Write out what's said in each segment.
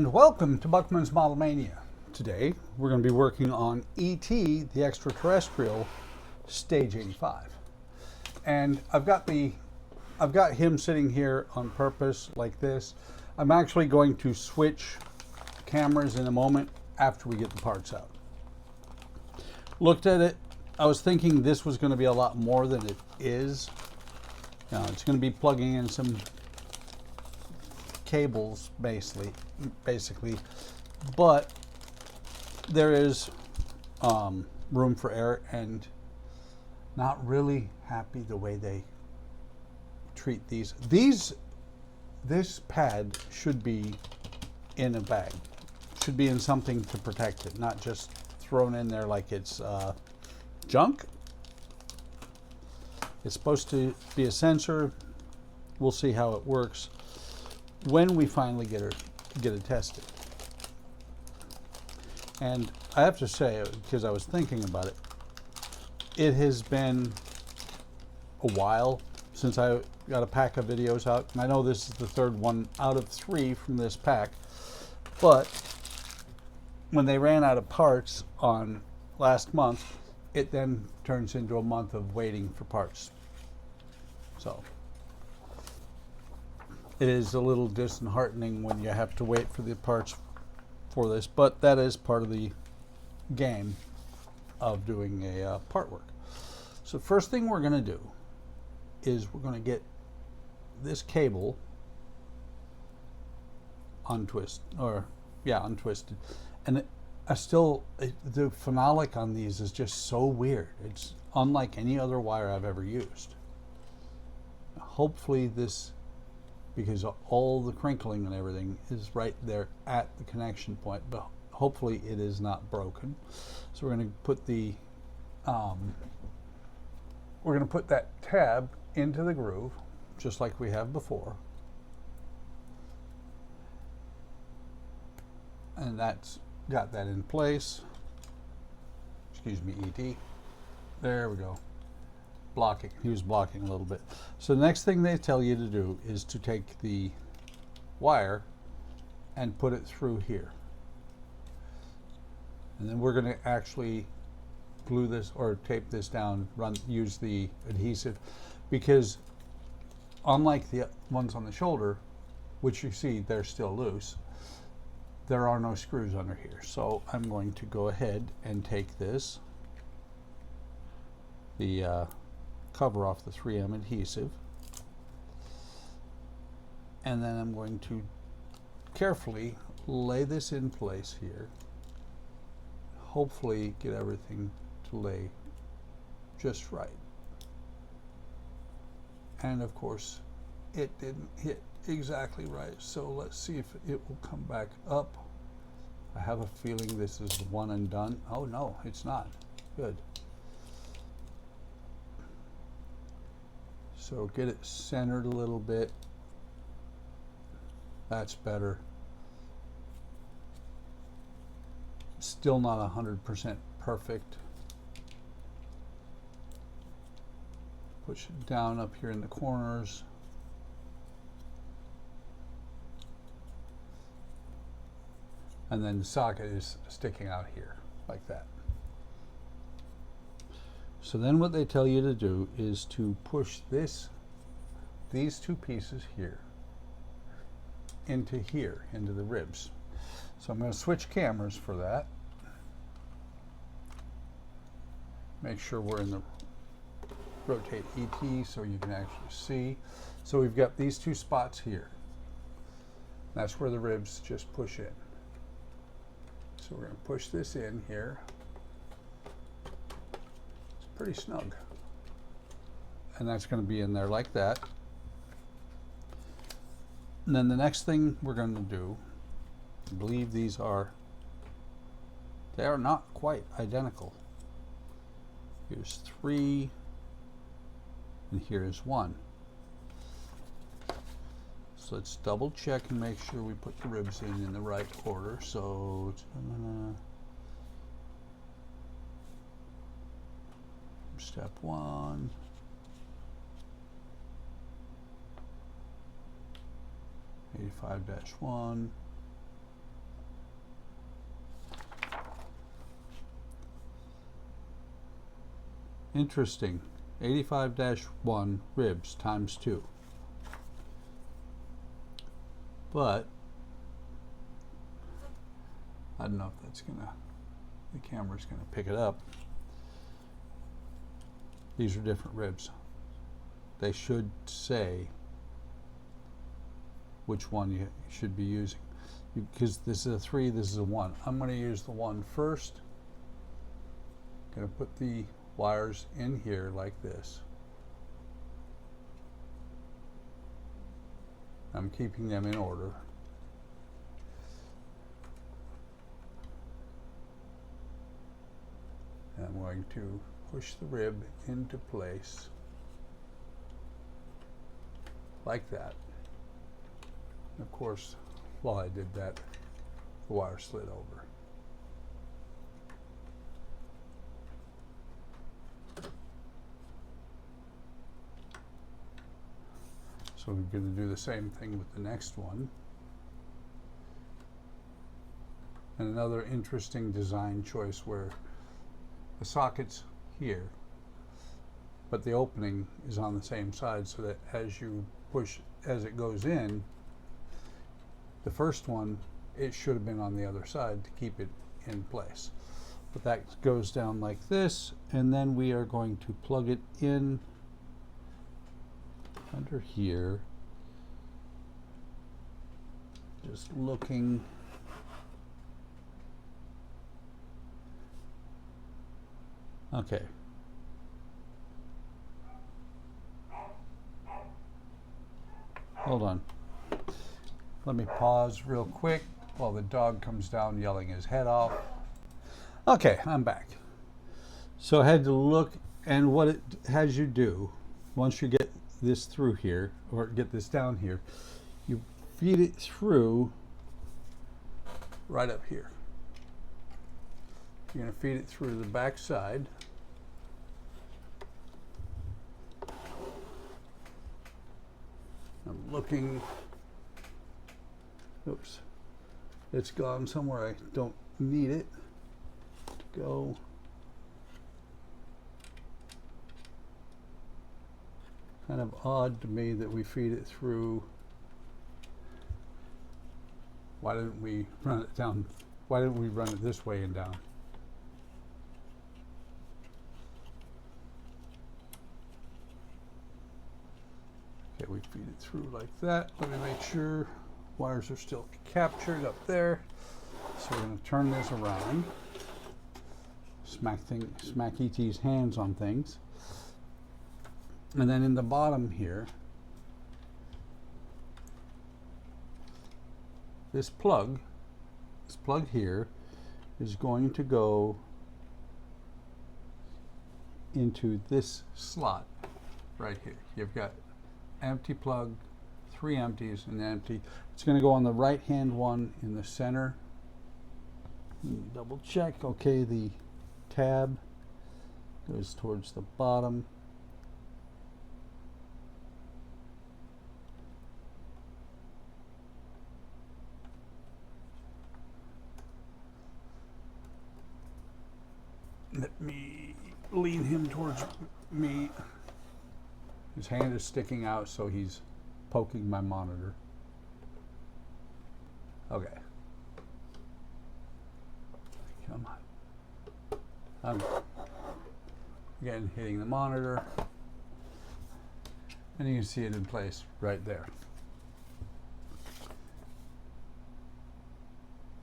And welcome to Buckman's Model Mania. Today we're going to be working on E.T. the Extra-Terrestrial, Stage 85. And I've got him sitting here on purpose like this. I'm actually going to switch cameras in a moment after we get the parts out. Looked at it, I was thinking this was going to be a lot more than it is. Now, it's going to be plugging in some cables basically, but there is room for error, and not really happy the way they treat these. This pad should be in a bag, should be in something to protect it, not just thrown in there like it's junk. It's supposed to be a sensor. We'll see how it works when we finally get it tested. And I have to say, because I was thinking about it, it has been a while since I got a pack of videos out, and I know this is the third one out of 3 from this pack, but when they ran out of parts on last month, it then turns into a month of waiting for parts. So it is a little disheartening when you have to wait for the parts for this, but that is part of the game of doing a part work. So first thing we're going to do is we're going to get this cable untwisted. And the phenolic on these is just so weird. It's unlike any other wire I've ever used. Hopefully this, because all the crinkling and everything is right there at the connection point, but hopefully it is not broken. So we're going to put that tab into the groove just like we have before, and that's got that in place. Excuse me, E.T. There we go. Blocking. He was blocking a little bit. So the next thing they tell you to do is to take the wire and put it through here. And then we're going to actually glue this or tape this down, use the adhesive, because unlike the ones on the shoulder, which you see they're still loose, there are no screws under here. So I'm going to go ahead and take this, the cover off the 3M adhesive, and then I'm going to carefully lay this in place here, hopefully get everything to lay just right. And of course it didn't hit exactly right, so let's see if it will come back up. I have a feeling this is the one and done. Oh no, it's not. Good. So get it centered a little bit. That's better. Still not 100% perfect. Push it down up here in the corners. And then the socket is sticking out here like that. So then what they tell you to do is to push these 2 pieces here into the ribs. So I'm going to switch cameras for that. Make sure we're in the rotate ET so you can actually see. So we've got these 2 spots here. That's where the ribs just push in. So we're going to push this in here. It's pretty snug. And that's going to be in there like that. And then the next thing we're going to do, I believe they are not quite identical. Here's 3, and here's 1. So let's double check and make sure we put the ribs in the right order. So step 1, 85-1, Interesting. 85-1 ribs times 2. But I don't know if that's the camera's gonna pick it up. These are different ribs. They should say which one you should be using. Because this is a 3, this is a 1. I'm going to use the 1 first. I'm going to put the wires in here like this. I'm keeping them in order. And I'm going to push the rib into place like that. And of course, while I did that, the wire slid over. So we're going to do the same thing with the next one. And another interesting design choice where the socket's here, but the opening is on the same side, so that as you push, as it goes in, the first one, it should have been on the other side to keep it in place. But that goes down like this, and then we are going to plug it in under here. Just looking. Okay. Hold on. Let me pause real quick while the dog comes down yelling his head off. Okay, I'm back. So I had to look, and what it has you do, once you get this through here, or get this down here, you feed it through right up here. You're going to feed it through the back side. I'm looking. Oops. It's gone somewhere I don't need it to go. Kind of odd to me that we feed it through. Why didn't we run it down? Why didn't we run it this way and down? Okay, we feed it through like that. Let me make sure wires are still captured up there. So we're going to turn this around. Smack E.T.'s hands on things. And then in the bottom here, this plug here is going to go into this slot right here. You've got empty plug, 3 empties and empty. It's going to go on the right hand one in the center. Double check. Okay, the tab goes towards the bottom. Let me lean him towards me. His hand is sticking out, so he's poking my monitor. Okay. Come on. Again, hitting the monitor. And you can see it in place right there.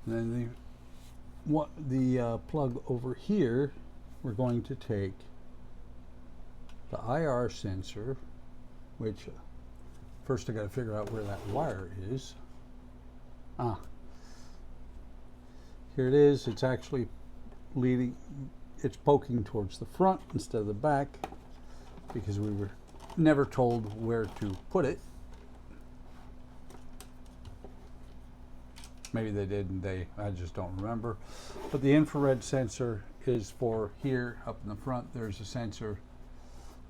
And then the plug over here, we're going to take the IR sensor, which first I got to figure out where that wire is. Here it is. It's actually leading, it's poking towards the front instead of the back because we were never told where to put it. Maybe they did and I just don't remember. But the infrared sensor is for here up in the front. There's a sensor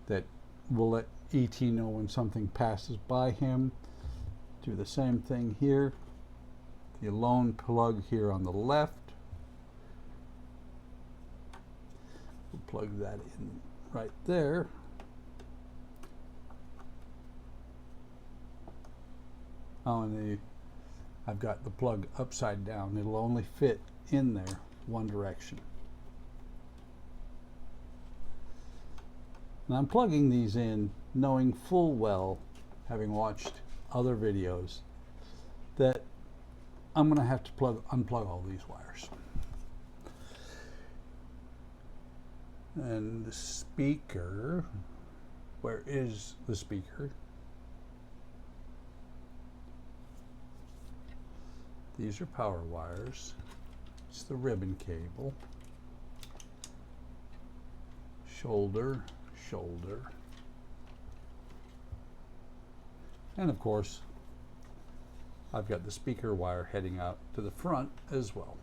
that will let ET know when something passes by him. Do the same thing here. The lone plug here on the left. We'll plug that in right there. Oh, and I've got the plug upside down. It'll only fit in there one direction. And I'm plugging these in knowing full well, having watched other videos, that I'm going to have to unplug all these wires. And the speaker, where is the speaker? These are power wires. It's the ribbon cable. Shoulder, shoulder. And of course, I've got the speaker wire heading out to the front as well.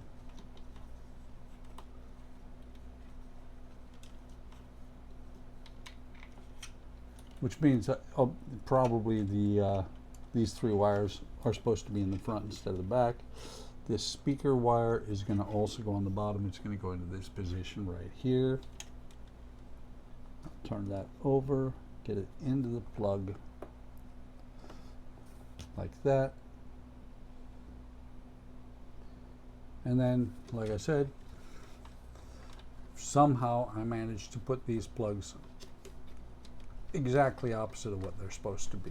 Which means that probably these three wires are supposed to be in the front instead of the back. This speaker wire is going to also go on the bottom. It's going to go into this position right here. Turn that over, get it into the plug like that. And then, like I said, somehow I managed to put these plugs exactly opposite of what they're supposed to be.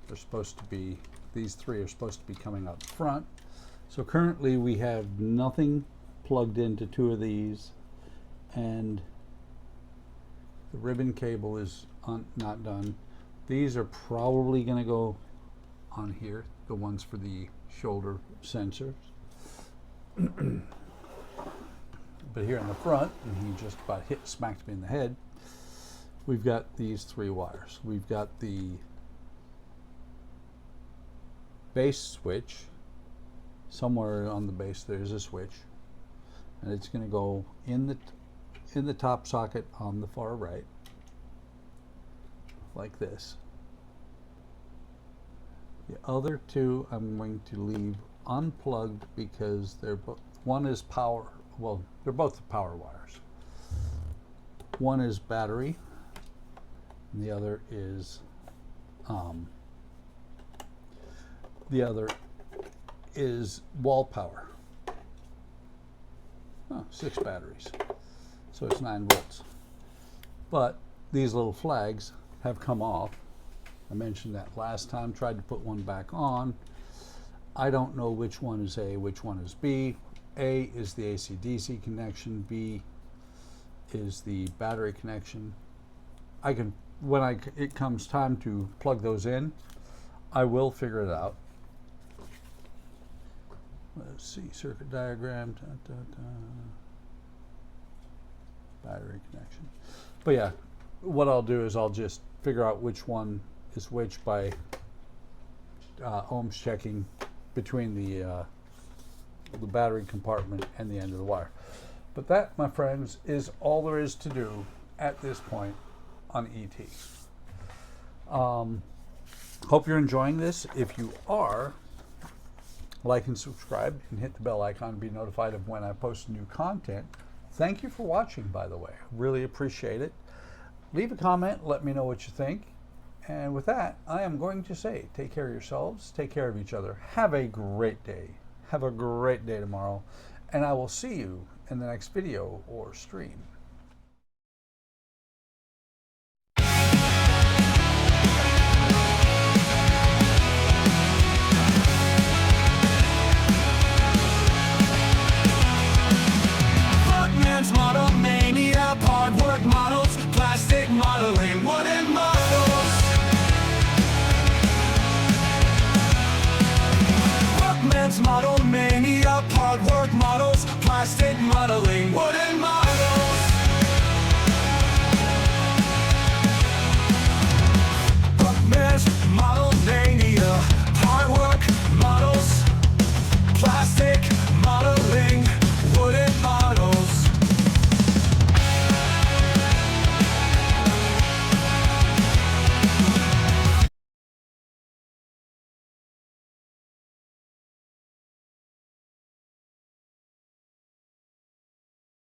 They're supposed to be, these three are supposed to be coming out front. So currently we have nothing plugged into two of these, and the ribbon cable is not done. These are probably going to go on here, the ones for the shoulder sensors. But here in the front, and he just about smacked me in the head, we've got these three wires. We've got the base switch. Somewhere on the base there's a switch, and it's going to go in the top socket on the far right, like this. The other two I'm going to leave unplugged because they're one is power. Well, they're both power wires. One is battery, and the other is wall power. Oh, 6 batteries, so it's 9 volts. But these little flags have come off. I mentioned that last time. Tried to put one back on. I don't know which one is A, which one is B. A is the AC/DC connection. B is the battery connection. I can, when it comes time to plug those in, I will figure it out. Let's see, circuit diagram. Battery connection. But yeah, what I'll do is I'll just figure out which one is which by ohms checking between the battery compartment and the end of the wire. But that, my friends, is all there is to do at this point on E.T. Hope you're enjoying this. If you are, like and subscribe and hit the bell icon to be notified of when I post new content. Thank you for watching, by the way. Really appreciate it. Leave a comment, let me know what you think. And with that, I am going to say, take care of yourselves, take care of each other. Have a great day. Have a great day tomorrow. And I will see you in the next video or stream. Model mania, hard work models, plastic modeling, wooden models. Workman's model mania, hard work models, plastic modeling, wooden models.